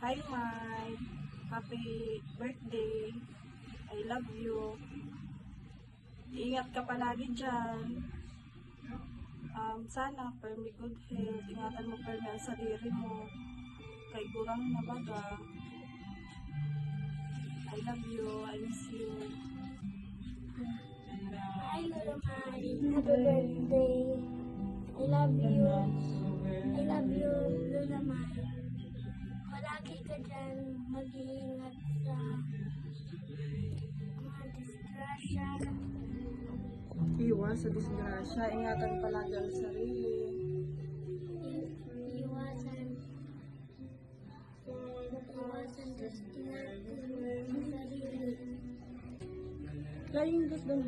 Hi, Mai. Happy birthday. I love you. Ingat ka palagi dyan. Sana, per may good health. Ingatan mo per ang sarili mo. Kay gurang na baga. I love you. I miss you. Hi, Lola Mai. Happy birthday. I love you. I love you, Lola Mai. Palagi ka dyan. Mag-iingat sa mga disgrasya. Iwas sa disgrasya. Ingatan palagi ang sarili. Iwasan. Iwasan sa sarili. Flying kiss doon.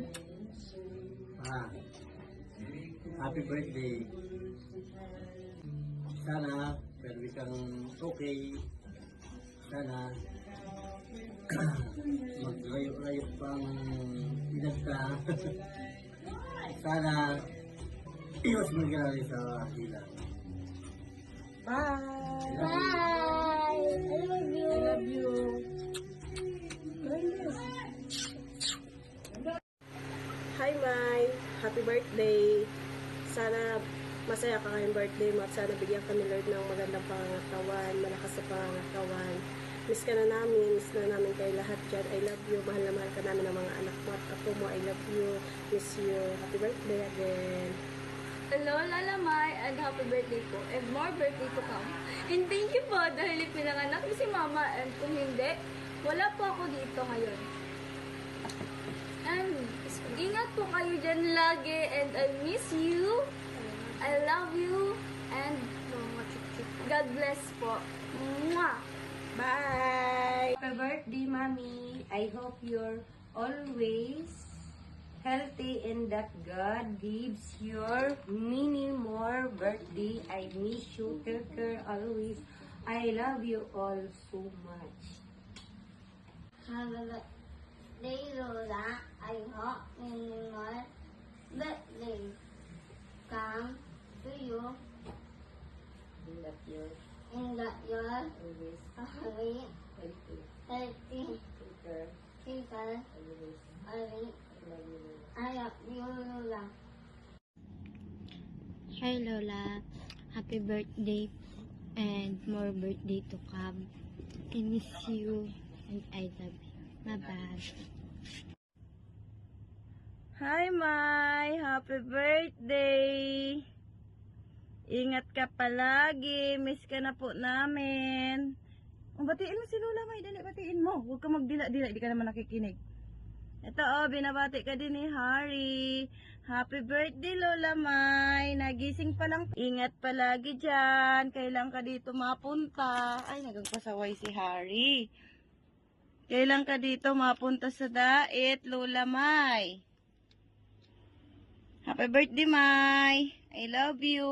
Happy birthday. Sana pwede kang okay. Sana maglayo-layo pang edad ka. Sana iwas mo ginali sa hila. Bye! Bye! I love you. I love you. Hi, Mai. Happy birthday. Sana masaya ka ngayong birthday mo at sana bigyan ka ni Lord ng magandang pangangatawan, malakas sa pangangatawan. Miss ka na namin, miss na namin kayo lahat dyan. I love you. Mahal na mahal ka namin ng mga anak mo at apo mo. I love you. Miss you. Happy birthday again. Hello, Lola Mai, and happy birthday po. And more birthday to come. And thank you po dahil pinanganak niyo si Mama. And kung hindi, wala po ako dito ngayon. And ingat po kayo dyan lagi. And I miss you. I love you. And God bless po. Mwah! Bye! Happy birthday, Mommy. I hope you're always healthy and that God gives your many more birthday. I miss you. Take care always. I love you all so much. Have a birthday, Lola. I hope many more birthday come to you And that you're and that you're always always healthy. healthy, Take care thinker, always. always. I love you. I love you, Lola. Hi Lola, happy birthday and more birthday to come. I miss you and I love you. Bye-bye. Hi, Mai! Happy birthday! Ingat ka palagi. Miss ka na po namin. Batiin mo si Lola, Mai. Dali, batiin mo. Huwag ka magdila-dila. Di ka naman nakikinig. Ito, binabati ka din ni Harry. Happy birthday, Lola Mai. Nagising pa lang. Ingat palagi dyan. Kailan ka dito mapunta? Ay, nagpasaway si Harry. Kailan ka dito mapunta sa dait, Lola Mai? Happy birthday, Mai. I love you.